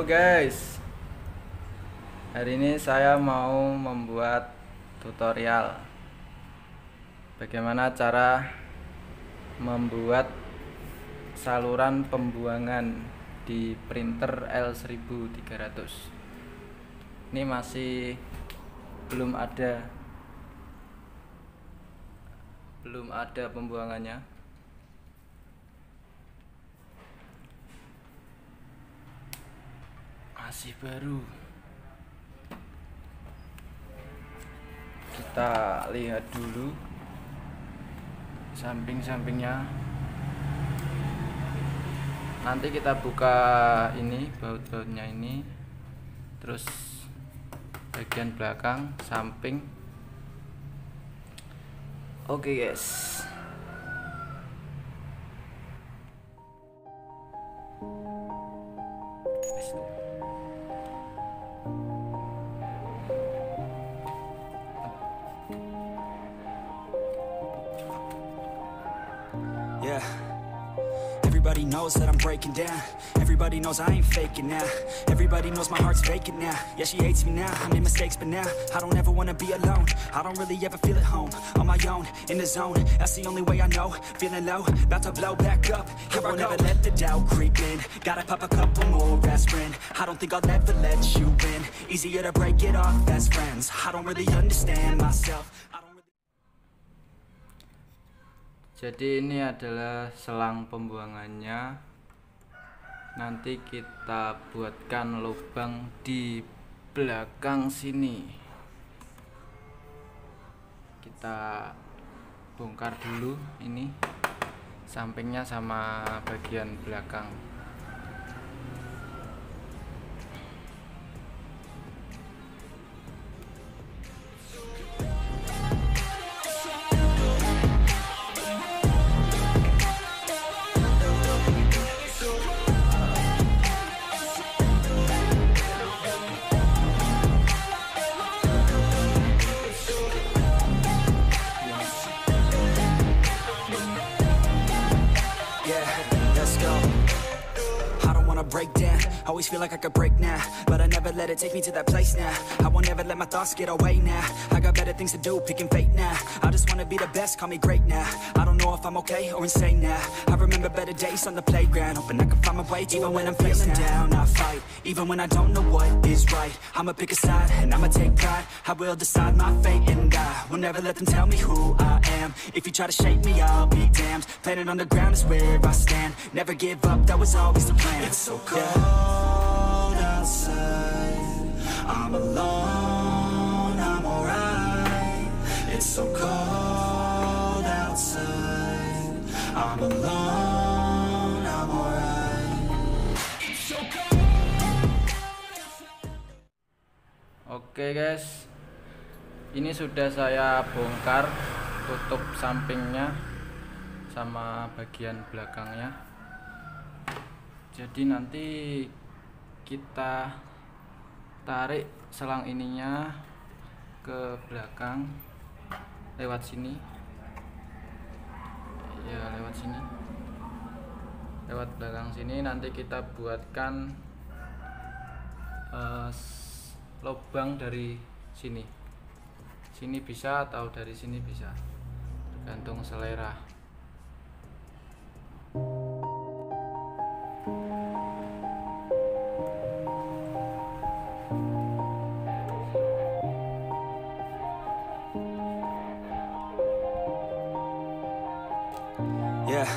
Halo guys, hari ini saya mau membuat tutorial bagaimana cara membuat saluran pembuangan di printer L1300. Ini masih belum ada pembuangannya. Masih baru. Kita lihat dulu samping-sampingnya. Nanti kita buka ini, baut-bautnya ini, terus bagian belakang, samping. Oke guys. Yeah, everybody knows that I'm breaking down. Everybody knows I ain't faking now. Everybody knows my heart's vacant now. Yeah, she hates me now, I made mistakes but now I don't ever wanna be alone. I don't really ever feel at home. On my own, in the zone, that's the only way I know. Feeling low, about to blow back up. Here I won't ever let the doubt creep in. Gotta pop a couple more aspirin. I don't think I'll ever let you in. Easier to break it off best friends. I don't really understand myself. Jadi ini adalah selang pembuangannya. Nanti kita buatkan lubang di belakang sini. Kita bongkar dulu ini sampingnya sama bagian belakang. Break down, always feel like I could break now, but I never let it take me to that place now. I won't ever let my thoughts get away now. I got better things to do, picking fate now. I just wanna be the best, call me great now. I don't know if I'm okay or insane now. I remember better days on the playground, hoping I can find my way even when I'm feeling down. I fight, even when I don't know what is right. I'ma pick a side, and I'ma take pride. I will decide my fate, and I will never let them tell me who I am. If you try to shake me, I'll be damned. Planet on the ground is where I stand. Never give up, that was always the plan. It's so cold outside, I'm alone, I'm alright. It's so cold outside, I'm alone, I'm alright. It's so cold. Oke guys, ini sudah saya bongkar, tutup sampingnya sama bagian belakangnya. Jadi nanti kita tarik selang ininya ke belakang lewat sini. Ya, lewat sini. Lewat belakang sini nanti kita buatkan lubang dari sini. Sini bisa atau dari sini bisa. Tergantung selera. Yeah,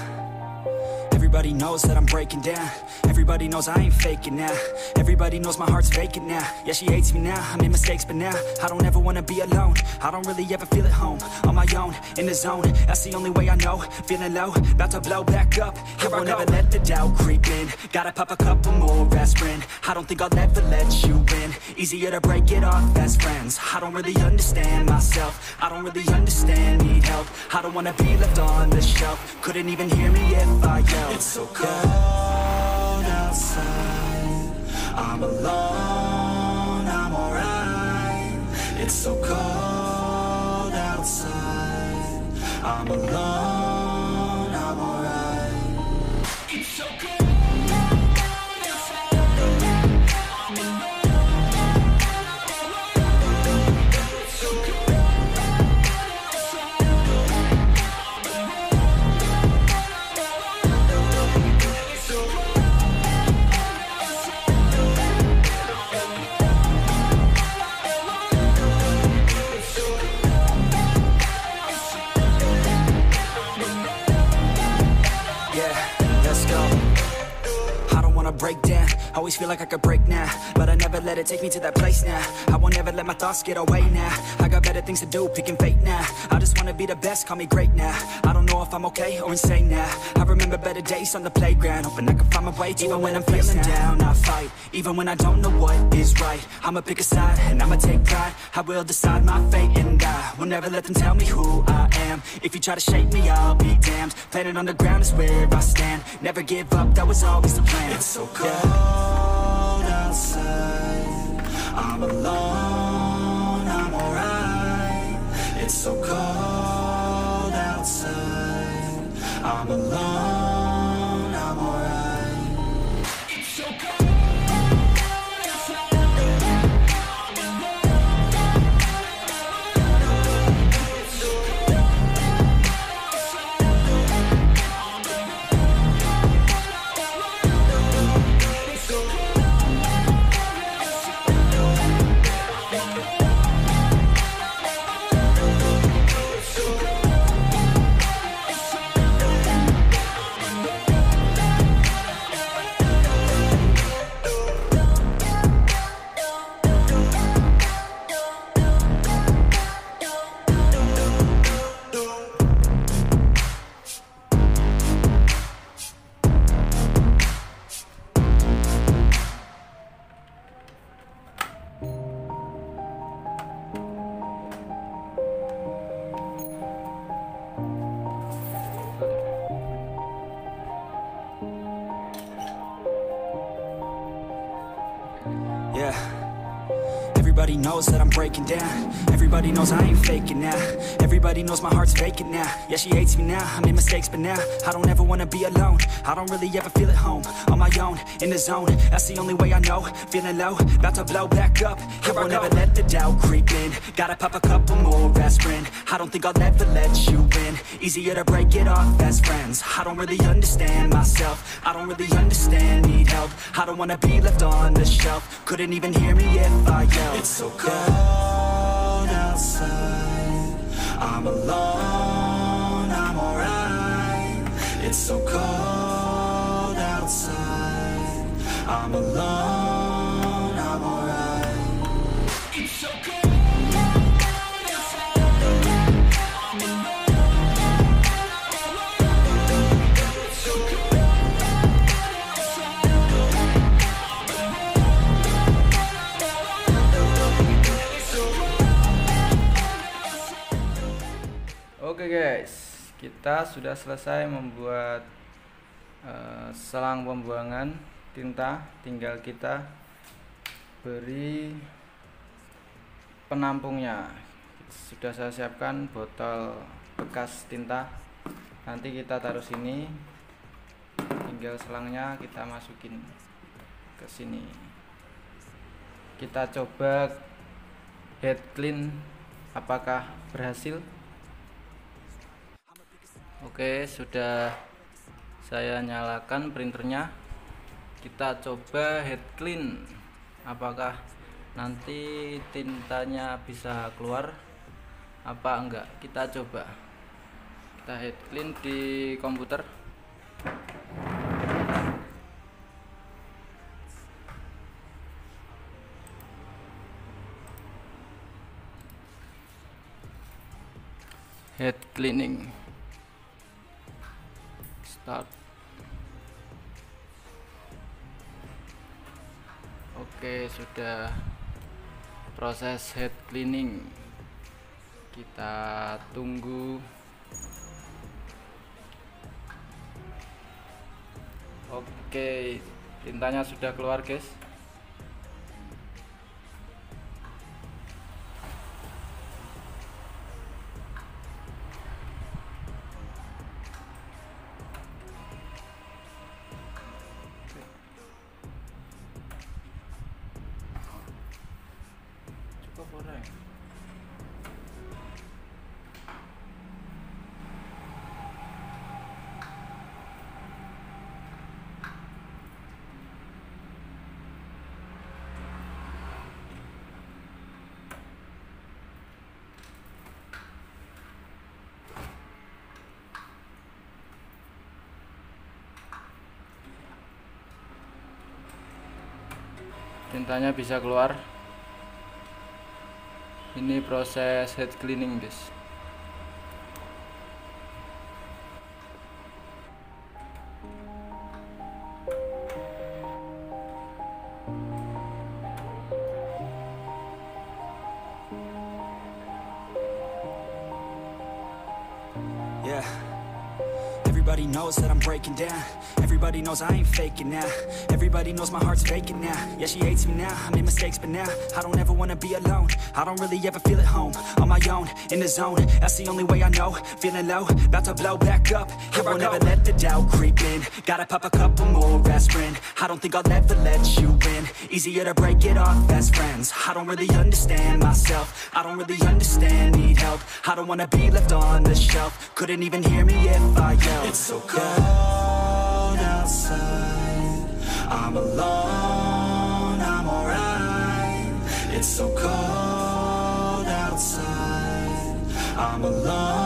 everybody knows that I'm breaking down. Everybody knows I ain't faking now. Everybody knows my heart's vacant now. Yeah, she hates me now, I made mistakes but now I don't ever wanna be alone. I don't really ever feel at home. On my own, in the zone, that's the only way I know. Feeling low, about to blow back up. Here I won't ever let the doubt creep in. Gotta pop a couple more aspirin. I don't think I'll ever let you in. Easier to break it off best friends. I don't really understand myself. I don't really understand, need help. I don't wanna be left on the shelf. Couldn't even hear me if I yelled. It's so cold outside, I'm alone, I'm alright. It's so cold outside, I'm alone, I'm alright. It's so cold outside. always feel like I could break now, but I never let it take me to that place now. I won't ever let my thoughts get away now. I got better things to do, picking fate now. I just wanna be the best, call me great now. I don't know if I'm okay or insane now. I remember better days on the playground, hoping I can find my way to even when I'm feeling down. I fight, even when I don't know what is right. I'ma pick a side, and I'ma take pride. I will decide my fate, and I will never let them tell me who I am. If you try to shake me, I'll be damned. Planet on the ground is where I stand. Never give up, that was always the plan. It's so cold outside, I'm alone, I'm alright. It's so cold outside, I'm alone, I'm alright. It's so cold outside, I'm alone. It's so cold Yeah. Everybody knows that I'm breaking down. Everybody knows I ain't faking now. Everybody knows my heart's vacant now. Yeah, she hates me now, I made mistakes but now I don't ever wanna be alone. I don't really ever feel at home. On my own, in the zone, that's the only way I know. Feeling low, about to blow back up. I won't ever let the doubt creep in. Gotta pop a couple more aspirin. I don't think I'll ever let you in. Easier to break it off as friends. I don't really understand myself. I don't really understand, need help. I don't wanna be left on the shelf. Couldn't even hear me if I yelled. It's so cold outside, I'm alone, I'm alright. It's so cold outside, I'm alone, I'm alright. It's so cold outside, I'm alone. It's so cold outside, Oke guys, kita sudah selesai membuat selang pembuangan tinta. Tinggal kita beri penampungnya. Sudah saya siapkan botol bekas tinta. Nanti kita taruh sini. Tinggal selangnya kita masukin ke sini. Kita coba head clean apakah berhasil. Oke, sudah saya nyalakan printernya. Kita coba head clean apakah nanti tintanya bisa keluar apa enggak. Kita coba. Kita head clean di komputer. Head cleaning. Start. Oke, sudah proses head cleaning. Kita tunggu. Oke, tintanya sudah keluar guys. tintanya bisa keluar. Ini proses head cleaning, guys. Yeah. Everybody knows that I'm breaking down. Everybody knows I ain't faking now. Everybody knows my heart's vacant now. Yeah, she hates me now, I made mistakes but now I don't ever wanna be alone. I don't really ever feel at home. On my own, in the zone, that's the only way I know. Feeling low, about to blow back up. I won't ever let the doubt creep in. Gotta pop a couple more aspirin. I don't think I'll ever let you in. Easier to break it off best friends. I don't really understand myself. I don't really understand, need help. I don't wanna be left on the shelf. Couldn't even hear me if I yelled. It's so cold outside, I'm alone, I'm alright. It's so cold outside, I'm alone.